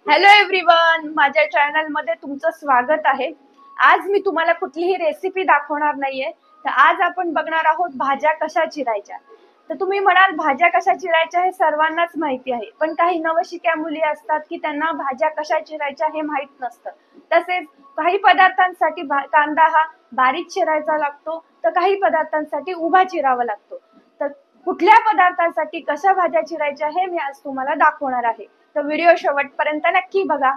Hello everyone, माझ्या channel मध्ये तुमचं स्वागत आहे। आज मी तुम्हाला कुठलीही रेसिपी दाखवणार नाहीये, तर आज आपण बघणार आहोत भाज्या कशा चिरायच्या। तर तुम्ही म्हणाल भाज्या कशा चिरायच्या हे सर्वांनाच माहिती आहे, पण काही नवशिक्या मुली असतात की त्यांना भाज्या कशा चिरायच्या हे माहित नसतं। तसेच काही पदार्थांसाठी कांदा हा बारीक चिरायचा लागतो, तर काही पदार्थांसाठी उभा चिरावा लागतो। तर कुठल्या पदार्थांसाठी कशा भाज्या चिरायच्या हे मी आज तुम्हाला दाखवणार आहे, तर व्हिडिओ शेवटपर्यंत नक्की बघा।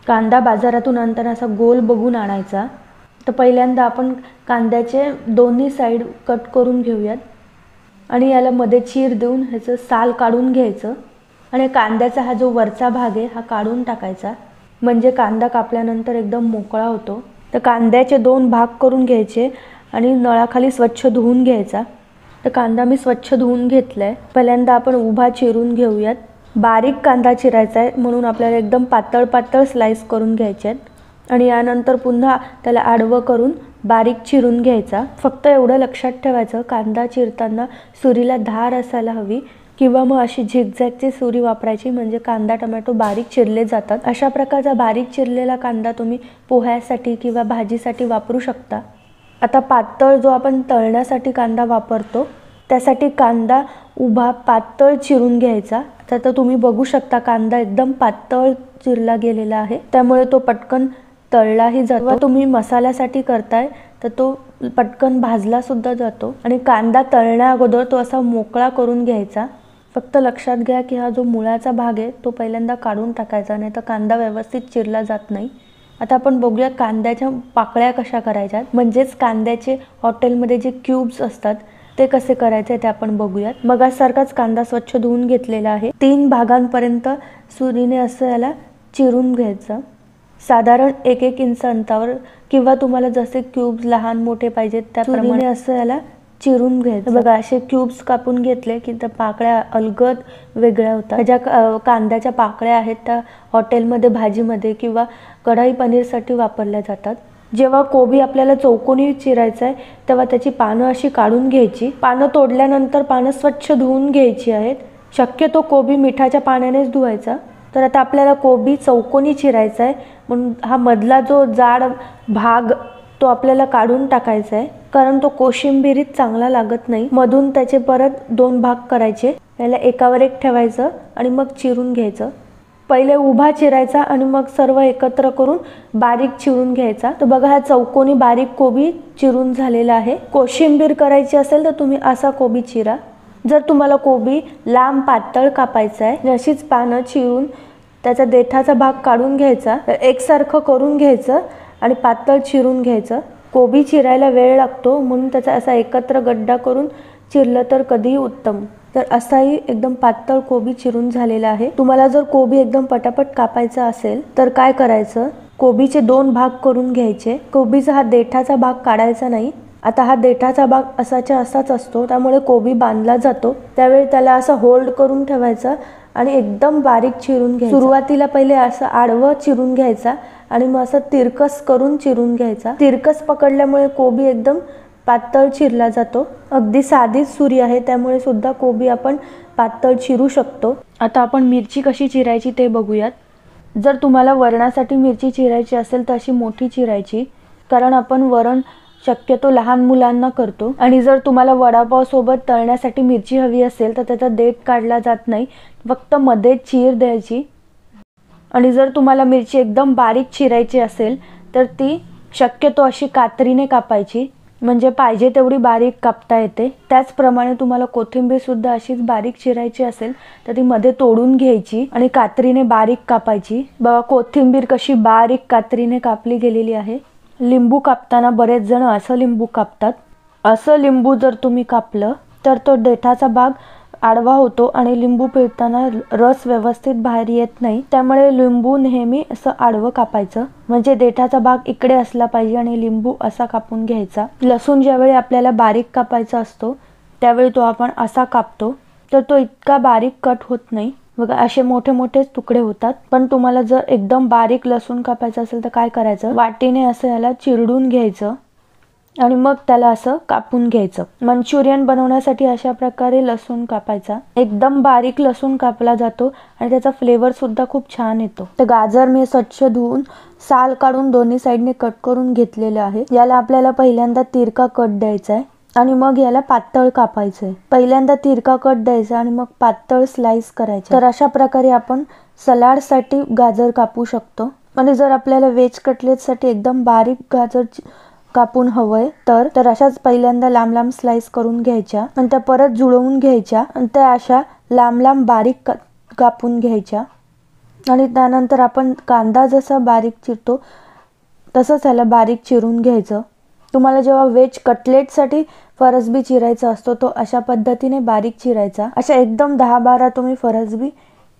कांदा बाजारातून आणताना असा गोल बघून आणायचा। तर पहिल्यांदा आपण कांद्याचे दोन्ही साइड कट करून घेऊयात आणि याला मध्ये चीर देऊन ह्याचं साल काढून घ्यायचं आणि कांद्याचा हा जो वरचा भाग आहे हा काढून टाकायचा, म्हणजे कांदा कापल्यानंतर एकदम मोकळा होतो। तर कांद्याचे दोन भाग करून घ्यायचे आणि नळाखाली स्वच्छ धुवून घ्यायचा। तर कांदा मी स्वच्छ धुवून घेतलाय। पहिल्यांदा आपण उभा चिरून घेऊयात। बारीक कांदा चिरायचा आहे म्हणून आपल्याला एकदम पातळ पातळ स्लाइस करून घ्यायचे आहेत आणि यानंतर पुन्हा त्याला आडवं करून बारीक चिरून घ्यायचा। फक्त एवढं लक्षात ठेवायचं, कांदा चिरताना सुरीला धार असायला हवी किंवा मग अशी झिगझॅगची सुरी वापरायची, म्हणजे कांदा टोमॅटो बारीक चिरले जातात। अशा प्रकारचा बारीक चिरलेला कांदा तुम्ही पोह्यासाठी किंवा भाजीसाठी वापरू शकता। आता पातळ जो आपण तळण्यासाठी कांदा वापरतो त्यासाठी कांदा उभा पातळ चिरून घ्यायचा। तर तुम्ही बघू शकता कांदा एकदम पातळ चिरला गेलेला आहे, त्यामुळे तो पटकन तळलाही जातो। तुम्ही मसाल्यासाठी करताय तर तो पटकन भाजला सुद्धा जातो आणि कांदा तळण्या अगोदर तो असा मोकळा करून घ्यायचा। फक्त लक्षात घ्या की हा जो मुळाचा भाग आहे तो पहिल्यांदा काढून टाकायचा, नाही तर कांदा व्यवस्थित चिरला जात नाही। आता आपण बघूया कांद्याच्या पाकळ्या कशा करायच्या, म्हणजेच कांद्याचे हॉटेलमध्ये जे क्यूब्स असतात ते कसे करायचे ते आपण बघूयात। मगासारखाच कांदा स्वच्छ धुवून घेतलेला आहे। 3 भागांपर्यंत सुरीने असं याला चिरून घ्यायचं, साधारण 1-1 इंच अंतरावर, किंवा तुम्हाला जसे क्यूब्स लहान मोठे पाहिजेत त्याप्रमाणे असं याला चिरून घ्यायचं। बघा असे क्यूब्स कापून घेतले की त्या पाकळ्या अलगद वेगळ्या होतात। ज्या कांद्याच्या पाकळ्या आहेत त्या हॉटेलमध्ये भाजीमध्ये किंवा कढई पनीरसाठी वापरल्या जातात। जेव्हा कोबी आपल्याला चौकोनी चिरायचा आहे तेव्हा त्याची पानं अशी काढून घ्यायची। पानं तोडल्यानंतर पानं स्वच्छ धुवून घ्यायची आहेत। शक्यतो कोबी मिठाच्या पाण्यानेच धुवायचा। तर आता आपल्याला कोबी चौकोनी चिरायचा आहे म्हणून हा मधला जो जाड भाग तो आपल्याला काढून टाकायचा आहे, कारण तो कोशिंबिरीत चांगला लागत नाही। मधून त्याचे परत 2 भाग करायचे, याला एकावर एक ठेवायचं आणि मग चिरून घ्यायचं। पहिले उभा चिरायचा आणि मग सर्व एकत्र करून बारीक चिरून घ्यायचा। तर बघा हा चौकोनी बारीक कोबी चिरून झालेला आहे। कोशिंबीर करायची असेल तर तुम्ही असा कोबी चिरा। जर तुम्हाला कोबी लांब पातळ कापायचा आहे, अशीच पानं चिरून त्याचा देठाचा भाग काढून घ्यायचा, एकसारखं करून घ्यायचं आणि पातळ चिरून घ्यायचं। कोबी चिरायला वेळ लागतो म्हणून त्याचा असा एकत्र गड्डा करून चिरलं तर कधीही उत्तम। तर असाही एकदम पातळ कोबी चिरून झालेला आहे। तुम्हाला जर कोबी एकदम पटापट कापायचा असेल तर काय करायचं, कोबीचे 2 भाग करून घ्यायचे। कोबीचा हा देठाचा भाग काढायचा नाही। आता हा देठाचा भाग असाच्या असाच असतो, त्यामुळे कोबी बांधला जातो। त्यावेळी त्याला असं होल्ड करून ठेवायचं आणि एकदम बारीक चिरून घ्यायचं। सुरुवातीला पहिले असं आडवं चिरून घ्यायचा आणि मग असं तिरकस करून चिरून घ्यायचा। तिरकस पकडल्यामुळे कोबी एकदम पातळ चिरला जातो। अगदी साधीच सुरी आहे त्यामुळे सुद्धा कोबी आपण पातळ चिरू शकतो। आता आपण मिरची कशी चिरायची ते बघूयात। जर तुम्हाला वरणासाठी मिरची चिरायची असेल तर अशी मोठी चिरायची, कारण आपण वरण शक्यतो लहान मुलांना करतो। आणि जर तुम्हाला वडापाव सोबत तळण्यासाठी मिरची हवी असेल तर त्याचा देठ काढला जात नाही, फक्त मध्ये चीर द्यायची। आणि जर तुम्हाला मिरची एकदम बारीक चिरायची असेल तर ती शक्यतो अशी कात्रीने कापायची, म्हणजे पाहिजे तेवढी बारीक कापता येते। त्याचप्रमाणे तुम्हाला कोथिंबीर सुद्धा अशीच बारीक चिरायची असेल तर ती मध्ये तोडून घ्यायची आणि कात्रीने बारीक कापायची। बघा कोथिंबीर कशी बारीक कात्रीने कापली गेलेली आहे। लिंबू कापताना बरेच जण असं लिंबू कापतात। असं लिंबू जर तुम्ही कापलं तर तो देठाचा भाग आडवा होतो आणि लिंबू पिळताना रस व्यवस्थित बाहेर येत नाही। त्यामुळे लिंबू नेहमी असं आडवं कापायचं, म्हणजे देठाचा भाग इकडे असला पाहिजे आणि लिंबू असा कापून घ्यायचा। लसूण ज्यावेळी आपल्याला बारीक कापायचा असतो त्यावेळी तो आपण असा कापतो, तर तो इतका बारीक कट होत नाही। बघा असे मोठे मोठेच तुकडे होतात। पण तुम्हाला जर एकदम बारीक लसूण कापायचं असेल तर काय करायचं, वाटीने असं याला चिरडून घ्यायचं आणि मग त्याला असं कापून घ्यायचं. मंचुरियन बनवण्यासाठी अशा प्रकारे लसूण कापायचा. एकदम बारीक लसूण कापला जातो आणि त्याचा फ्लेवर सुद्धा खूप छान येतो. तर गाजर मी स्वच्छ धुवून साल काढून दोन्ही साईडने कट करून घेतलेलं आहे. याला आपल्याला पहिल्यांदा तिरका कट द्यायचा आहे आणि मग याला पातळ कापायचंय. पहिल्यांदा तिरका कट द्यायचा आणि मग पातळ स्लाइस करायचे. तर अशा प्रकारे आपण सलाडसाठी गाजर कापू शकतो. आणि जर आपल्याला व्हेज कटलेटसाठी एकदम बारीक गाजर कापून हवंय तर अशाच पहिल्यांदा लांब लांब स्लाइस करून घ्यायच्या आणि त्या परत जुळवून घ्यायच्या आणि त्या अशा लांब लांब बारीक कापून घ्यायच्या. आणि त्यानंतर आपण कांदा जसा बारीक चिरतो तसंच त्याला बारीक चिरून घ्यायचं. तुम्हाला जेव्हा व्हेज कटलेटसाठी फरसबी चिरायचा असतो तो अशा पद्धतीने बारीक चिरायचा. अशा एकदम 10-12 तुम्ही फरसबी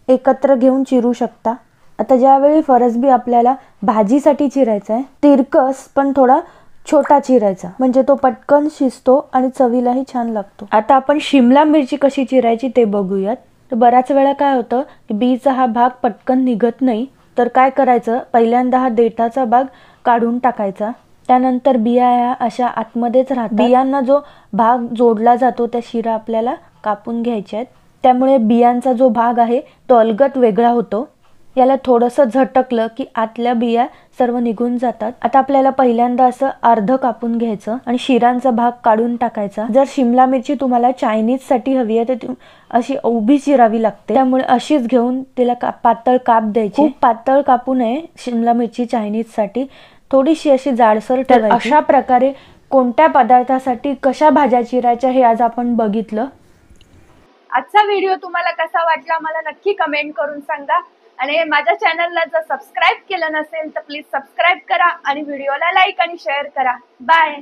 एकत्र घेऊन चिरू शकता. आता ज्यावेळी फरसबी आपल्याला भाजीसाठी चिरायचा आहे तिरकस पण थोडा छोटा चिरायचा, म्हणजे तो पटकन शिजतो आणि चवीलाही छान लागतो. आता आपण शिमला मिरची कशी चिरायची ते बघूयात. तर बऱ्याच वेळा काय होतं की बीचा हा भाग पटकन निघत नाही. तर काय करायचं, पहिल्यांदा हा देठाचा भाग काढून टाकायचा. त्यानंतर बिया ह्या अशा आतमध्येच राहतात. बियांना जो भाग जोडला जातो त्या शिरा आपल्याला कापून घ्यायच्या आहेत. त्यामुळे बियांचा जो भाग आहे तो अलगद वेगळा होतो. याला थोडंसं झटकलं की आतल्या बिया सर्व निघून जातात. आता आपल्याला पहिल्यांदा असं अर्ध कापून घ्यायचं आणि शिरांचा भाग काढून टाकायचा. जर शिमला मिरची तुम्हाला चायनीजसाठी हवी आहे तर अशी उभी चिरावी लागते. त्यामुळे अशीच घेऊन तिला पातळ काप द्यायची. खूप पातळ कापू नये शिमला मिरची चायनीजसाठी, थोडीशी अशी जाडसर ठेवायची. अशा प्रकारे कोणत्या पदार्थासाठी कशा भाज्या चिरायच्या हे आज आपण बघितलं. आजचा व्हिडिओ तुम्हाला कसा वाटला मला नक्की कमेंट करून सांगा. आणि माझ्या चॅनलला जर सबस्क्राईब केलं नसेल तर प्लीज सबस्क्राईब करा आणि व्हिडिओला लाईक आणि शेअर करा. बाय.